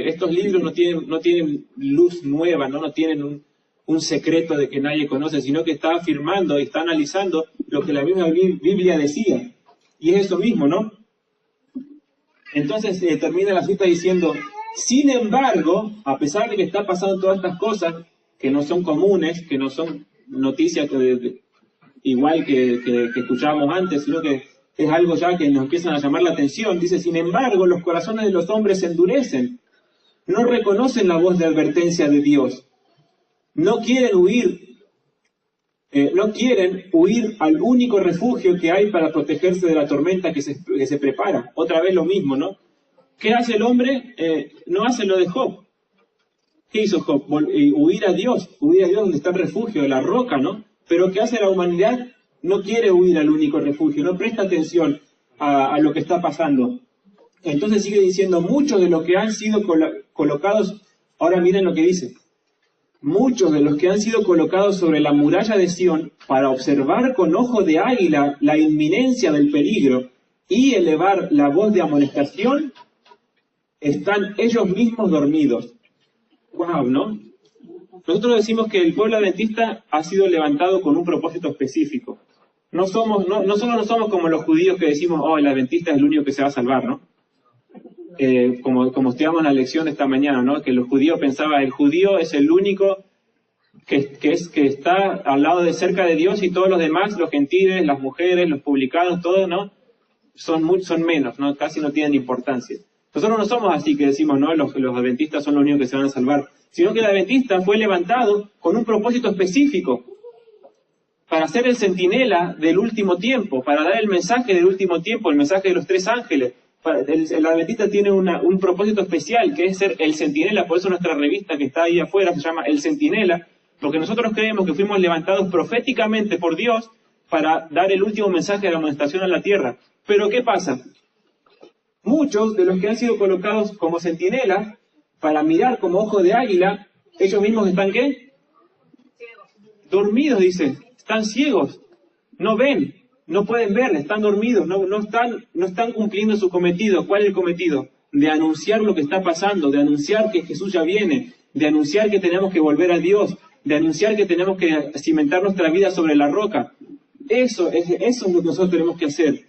estos libros no tienen luz nueva, no tienen un secreto de que nadie conoce, sino que está afirmando y está analizando lo que la misma Biblia decía. Y es eso mismo, ¿no? Entonces termina la cita diciendo: sin embargo, a pesar de que está pasando todas estas cosas, que no son comunes, que no son noticias igual que escuchábamos antes, sino que es algo ya que nos empiezan a llamar la atención. Dice: sin embargo, los corazones de los hombres se endurecen, no reconocen la voz de advertencia de Dios, no quieren huir al único refugio que hay para protegerse de la tormenta que se prepara. Otra vez lo mismo, ¿no? ¿Qué hace el hombre? No hace lo de Job. ¿Qué hizo Job? Huir a Dios donde está el refugio, de la roca, ¿no? Pero ¿qué hace la humanidad? No quiere huir al único refugio, no presta atención a lo que está pasando. Entonces sigue diciendo: muchos de los que han sido colocados, ahora miren lo que dice, muchos de los que han sido colocados sobre la muralla de Sión para observar con ojo de águila la inminencia del peligro y elevar la voz de amonestación, están ellos mismos dormidos. Wow, ¿no? Nosotros decimos que el pueblo adventista ha sido levantado con un propósito específico. No solo no somos como los judíos que decimos: el adventista es el único que se va a salvar, ¿no? Como estudiamos en la lección de esta mañana, ¿no? Que los judíos pensaban: el judío es el único que está al lado de cerca de Dios, y todos los demás, los gentiles, las mujeres, los publicanos, todos, ¿no? Son menos, ¿no? Casi no tienen importancia. Nosotros no somos así que decimos, ¿no? Los adventistas son los únicos que se van a salvar, sino que el adventista fue levantado con un propósito específico, para ser el centinela del último tiempo, para dar el mensaje del último tiempo, el mensaje de los 3 ángeles. El adventista tiene un propósito especial, que es ser el centinela. Por eso nuestra revista que está ahí afuera se llama El Centinela, porque nosotros creemos que fuimos levantados proféticamente por Dios para dar el último mensaje de la amonestación a la tierra. Pero ¿qué pasa? Muchos de los que han sido colocados como centinela para mirar como ojo de águila, ellos mismos están ¿qué? dormidos, dice, están ciegos, no ven, no pueden ver, están dormidos, no están cumpliendo su cometido. ¿Cuál es el cometido? De anunciar lo que está pasando, de anunciar que Jesús ya viene, de anunciar que tenemos que volver a Dios, de anunciar que tenemos que cimentar nuestra vida sobre la roca. Eso es lo que nosotros tenemos que hacer.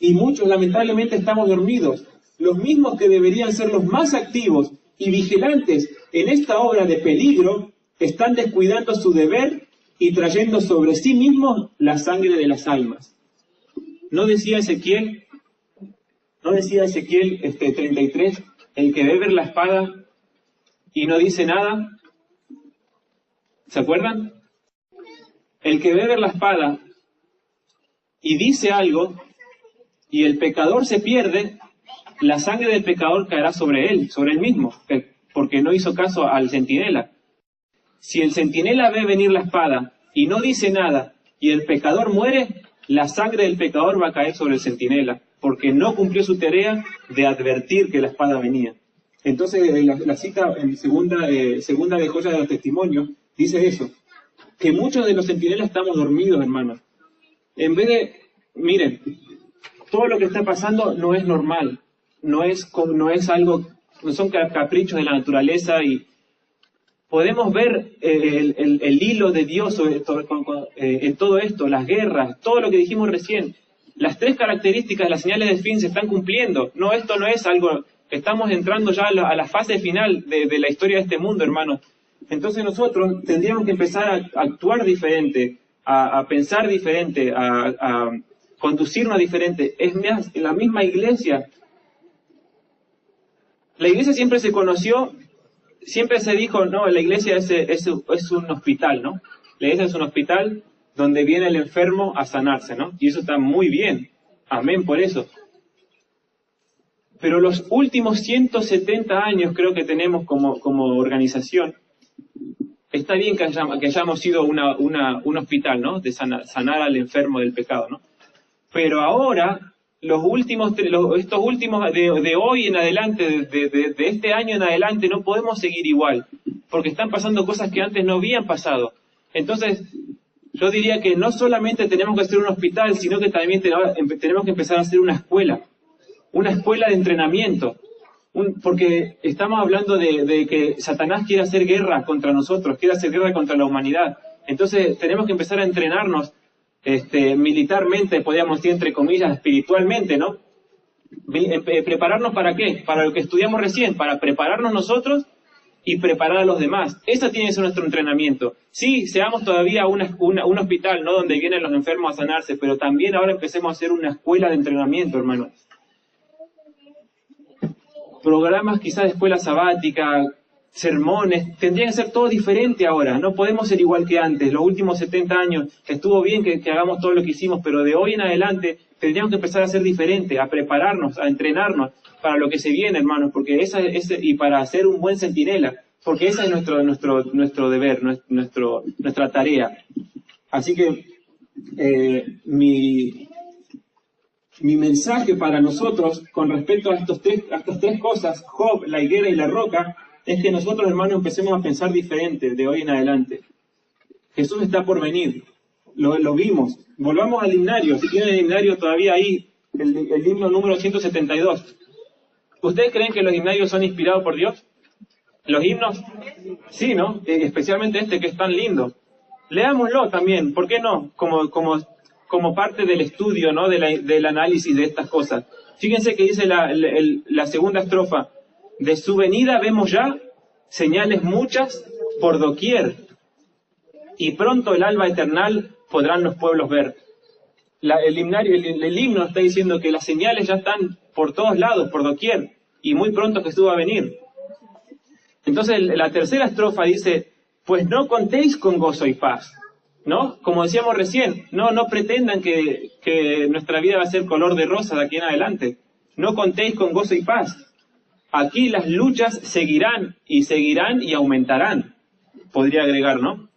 Y muchos lamentablemente estamos dormidos. Los mismos que deberían ser los más activos y vigilantes en esta obra de peligro, están descuidando su deber y trayendo sobre sí mismos la sangre de las almas. ¿No decía Ezequiel 33, el que bebe la espada y no dice nada? ¿Se acuerdan? El que bebe la espada y dice algo, y el pecador se pierde, la sangre del pecador caerá sobre él mismo, porque no hizo caso al centinela. Si el centinela ve venir la espada y no dice nada, y el pecador muere, la sangre del pecador va a caer sobre el centinela, porque no cumplió su tarea de advertir que la espada venía. Entonces, la cita en segunda de Joyas de los Testimonios dice eso, que muchos de los centinelas estamos dormidos, hermanos. En vez de, miren, todo lo que está pasando no es normal, no son caprichos de la naturaleza, y podemos ver el hilo de Dios en todo esto, las guerras, todo lo que dijimos recién. Las tres características, las señales de fin se están cumpliendo. No, esto no es algo, estamos entrando ya a la fase final de la historia de este mundo, hermanos. Entonces nosotros tendríamos que empezar a actuar diferente, a pensar diferente, a conducirnos diferente. Es más, en la misma iglesia, la iglesia siempre se conoció, siempre se dijo, no, la iglesia es un hospital, ¿no? La iglesia es un hospital donde viene el enfermo a sanarse, ¿no? Y eso está muy bien, amén por eso. Pero los últimos 170 años creo que tenemos como organización, está bien que hayamos sido un hospital, ¿no? De sanar al enfermo del pecado, ¿no? Pero ahora, estos últimos de hoy en adelante, de este año en adelante, no podemos seguir igual, porque están pasando cosas que antes no habían pasado. Entonces, yo diría que no solamente tenemos que hacer un hospital, sino que también tenemos que empezar a hacer una escuela de entrenamiento. Porque estamos hablando de que Satanás quiere hacer guerra contra nosotros, quiere hacer guerra contra la humanidad. Entonces tenemos que empezar a entrenarnos militarmente, podríamos decir, entre comillas, espiritualmente, ¿no? ¿Prepararnos para qué? Para lo que estudiamos recién, para prepararnos nosotros y preparar a los demás. Ese tiene que ser nuestro entrenamiento. Sí, seamos todavía un hospital, ¿no? Donde vienen los enfermos a sanarse, pero también ahora empecemos a hacer una escuela de entrenamiento, hermanos. Programas quizás de escuela sabática, sermones, tendrían que ser todo diferente ahora. No podemos ser igual que antes. Los últimos 70 años estuvo bien que hagamos todo lo que hicimos, pero de hoy en adelante tendríamos que empezar a ser diferente, a prepararnos, a entrenarnos para lo que se viene, hermanos, porque y para ser un buen centinela, porque ese es nuestro deber, nuestra tarea. Así que mi mensaje para nosotros con respecto a estas tres cosas, Job, la higuera y la roca, es que nosotros, hermanos, empecemos a pensar diferente de hoy en adelante. Jesús está por venir, lo vimos. Volvamos al himnario, si tienen el himnario todavía ahí, el himno número 172. ¿Ustedes creen que los himnarios son inspirados por Dios? ¿Los himnos? Sí, ¿no? Especialmente este que es tan lindo. Leámoslo también, ¿por qué no? Como parte del estudio, ¿no? Del análisis de estas cosas. Fíjense que dice la segunda estrofa. De su venida vemos ya señales muchas por doquier, y pronto el alba eternal podrán los pueblos ver. El himno está diciendo que las señales ya están por todos lados, por doquier, y muy pronto Jesús va a venir. Entonces la tercera estrofa dice, pues no contéis con gozo y paz, ¿no? Como decíamos recién, no pretendan que nuestra vida va a ser color de rosa de aquí en adelante. No contéis con gozo y paz. Aquí las luchas seguirán y aumentarán, podría agregar, ¿no?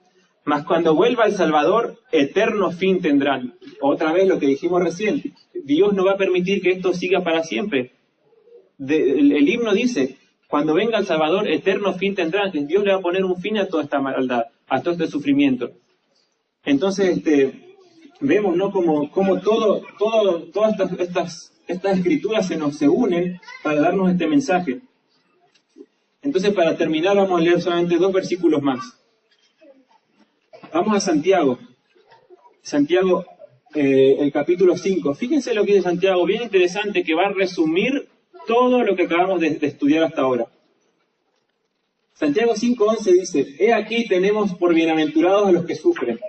Mas cuando vuelva el Salvador, eterno fin tendrán. Otra vez lo que dijimos recién, Dios no va a permitir que esto siga para siempre. El himno dice, Cuando venga el Salvador, eterno fin tendrán, que Dios le va a poner un fin a toda esta maldad, a todo este sufrimiento. Entonces, vemos, ¿no?, como todas estas escrituras se unen para darnos este mensaje. Entonces, para terminar, vamos a leer solamente 2 versículos más. Vamos a Santiago. Santiago, el capítulo 5. Fíjense lo que dice Santiago, bien interesante, que va a resumir todo lo que acabamos de estudiar hasta ahora. Santiago 5:11 dice: he aquí tenemos por bienaventurados a los que sufren.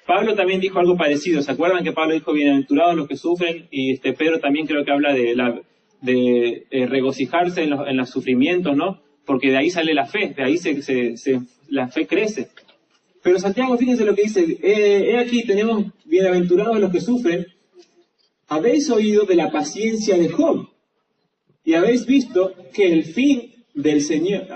Pablo también dijo algo parecido. ¿Se acuerdan que Pablo dijo bienaventurados los que sufren? Y Pedro también creo que habla de regocijarse en los sufrimientos, ¿no? Porque de ahí sale la fe, de ahí la fe crece. Pero Santiago, fíjense lo que dice: he aquí tenemos bienaventurados a los que sufren. Habéis oído de la paciencia de Job, y habéis visto que el fin del Señor,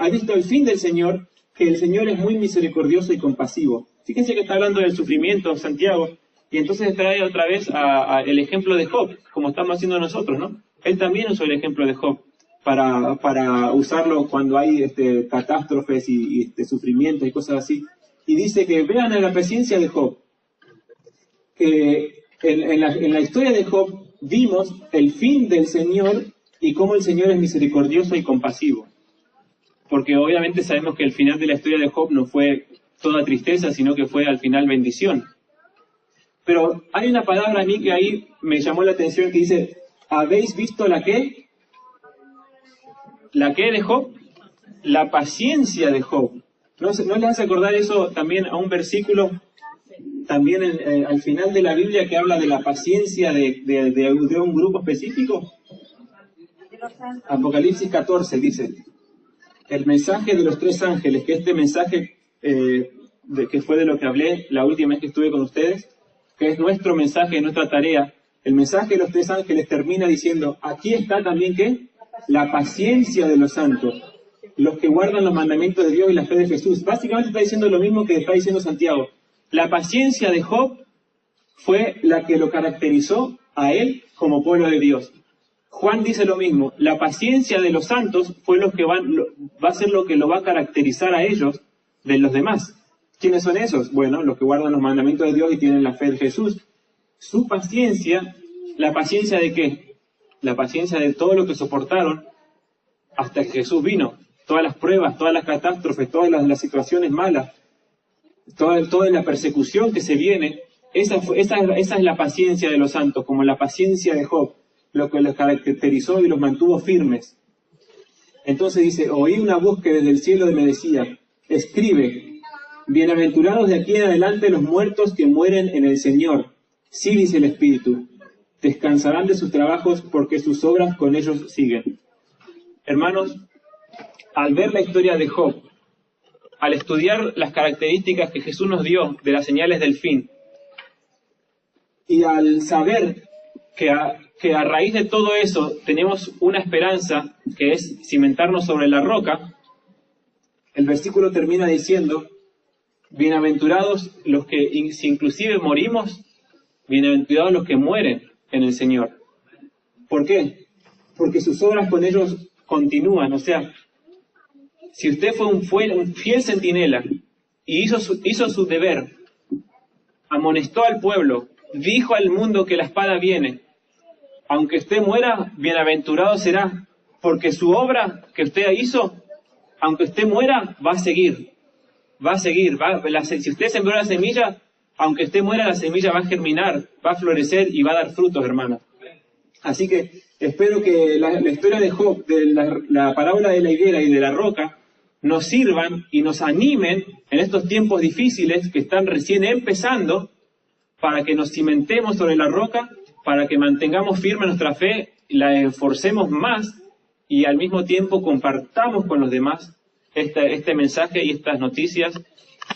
que el Señor es muy misericordioso y compasivo. Fíjense que está hablando del sufrimiento Santiago, y entonces trae otra vez el ejemplo de Job, como estamos haciendo nosotros, ¿no? Él también usó el ejemplo de Job para usarlo cuando hay catástrofes y sufrimientos y cosas así. Y dice que vean a la paciencia de Job, que en la historia de Job vimos el fin del Señor y cómo el Señor es misericordioso y compasivo. Porque obviamente sabemos que el final de la historia de Job no fue toda tristeza, sino que fue al final bendición. Pero hay una palabra a mí que ahí me llamó la atención, que dice: ¿habéis visto la qué? ¿La qué de Job? La paciencia de Job. ¿No les hace acordar eso también a un versículo también al final de la Biblia que habla de la paciencia de un grupo específico? Apocalipsis 14 dice: el mensaje de los 3 ángeles, que este mensaje que fue de lo que hablé la última vez que estuve con ustedes, que es nuestro mensaje, nuestra tarea. El mensaje de los 3 ángeles termina diciendo: aquí está también ¿qué? La paciencia de los santos, los que guardan los mandamientos de Dios y la fe de Jesús. Básicamente está diciendo lo mismo que está diciendo Santiago. La paciencia de Job fue la que lo caracterizó a él como pueblo de Dios. Juan dice lo mismo: la paciencia de los santos fue va a ser lo que lo va a caracterizar a ellos de los demás. ¿Quiénes son esos? Bueno, los que guardan los mandamientos de Dios y tienen la fe de Jesús. Su paciencia, ¿la paciencia de qué? La paciencia de todo lo que soportaron hasta que Jesús vino. Todas las pruebas, todas las catástrofes, todas las situaciones malas, toda la persecución que se viene. Esa es la paciencia de los santos, como la paciencia de Job, lo que los caracterizó y los mantuvo firmes. Entonces dice: oí una voz que desde el cielo me decía: escribe, bienaventurados de aquí en adelante los muertos que mueren en el Señor. Sí, dice el Espíritu, descansarán de sus trabajos porque sus obras con ellos siguen. Hermanos, al ver la historia de Job, al estudiar las características que Jesús nos dio de las señales del fin, y al saber que a raíz de todo eso tenemos una esperanza que es cimentarnos sobre la roca, el versículo termina diciendo: bienaventurados los que, si inclusive morimos, bienaventurados los que mueren en el Señor. ¿Por qué? Porque sus obras con ellos continúan. O sea, si usted fue un fiel centinela y hizo su deber, amonestó al pueblo, dijo al mundo que la espada viene, aunque usted muera, bienaventurado será, porque su obra que usted hizo, aunque usted muera, va a seguir. Si usted sembró la semilla, aunque usted muera, la semilla va a germinar, va a florecer y va a dar frutos, hermanos. Así que espero que la historia de Job, de la parábola de la higuera y de la roca, nos sirvan y nos animen en estos tiempos difíciles que están recién empezando, para que nos cimentemos sobre la roca, para que mantengamos firme nuestra fe, la esforcemos más y al mismo tiempo compartamos con los demás este mensaje y estas noticias,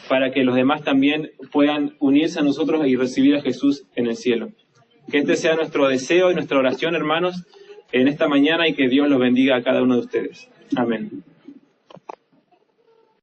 para que los demás también puedan unirse a nosotros y recibir a Jesús en el cielo. Que este sea nuestro deseo y nuestra oración, hermanos, en esta mañana, y que Dios los bendiga a cada uno de ustedes. Amén.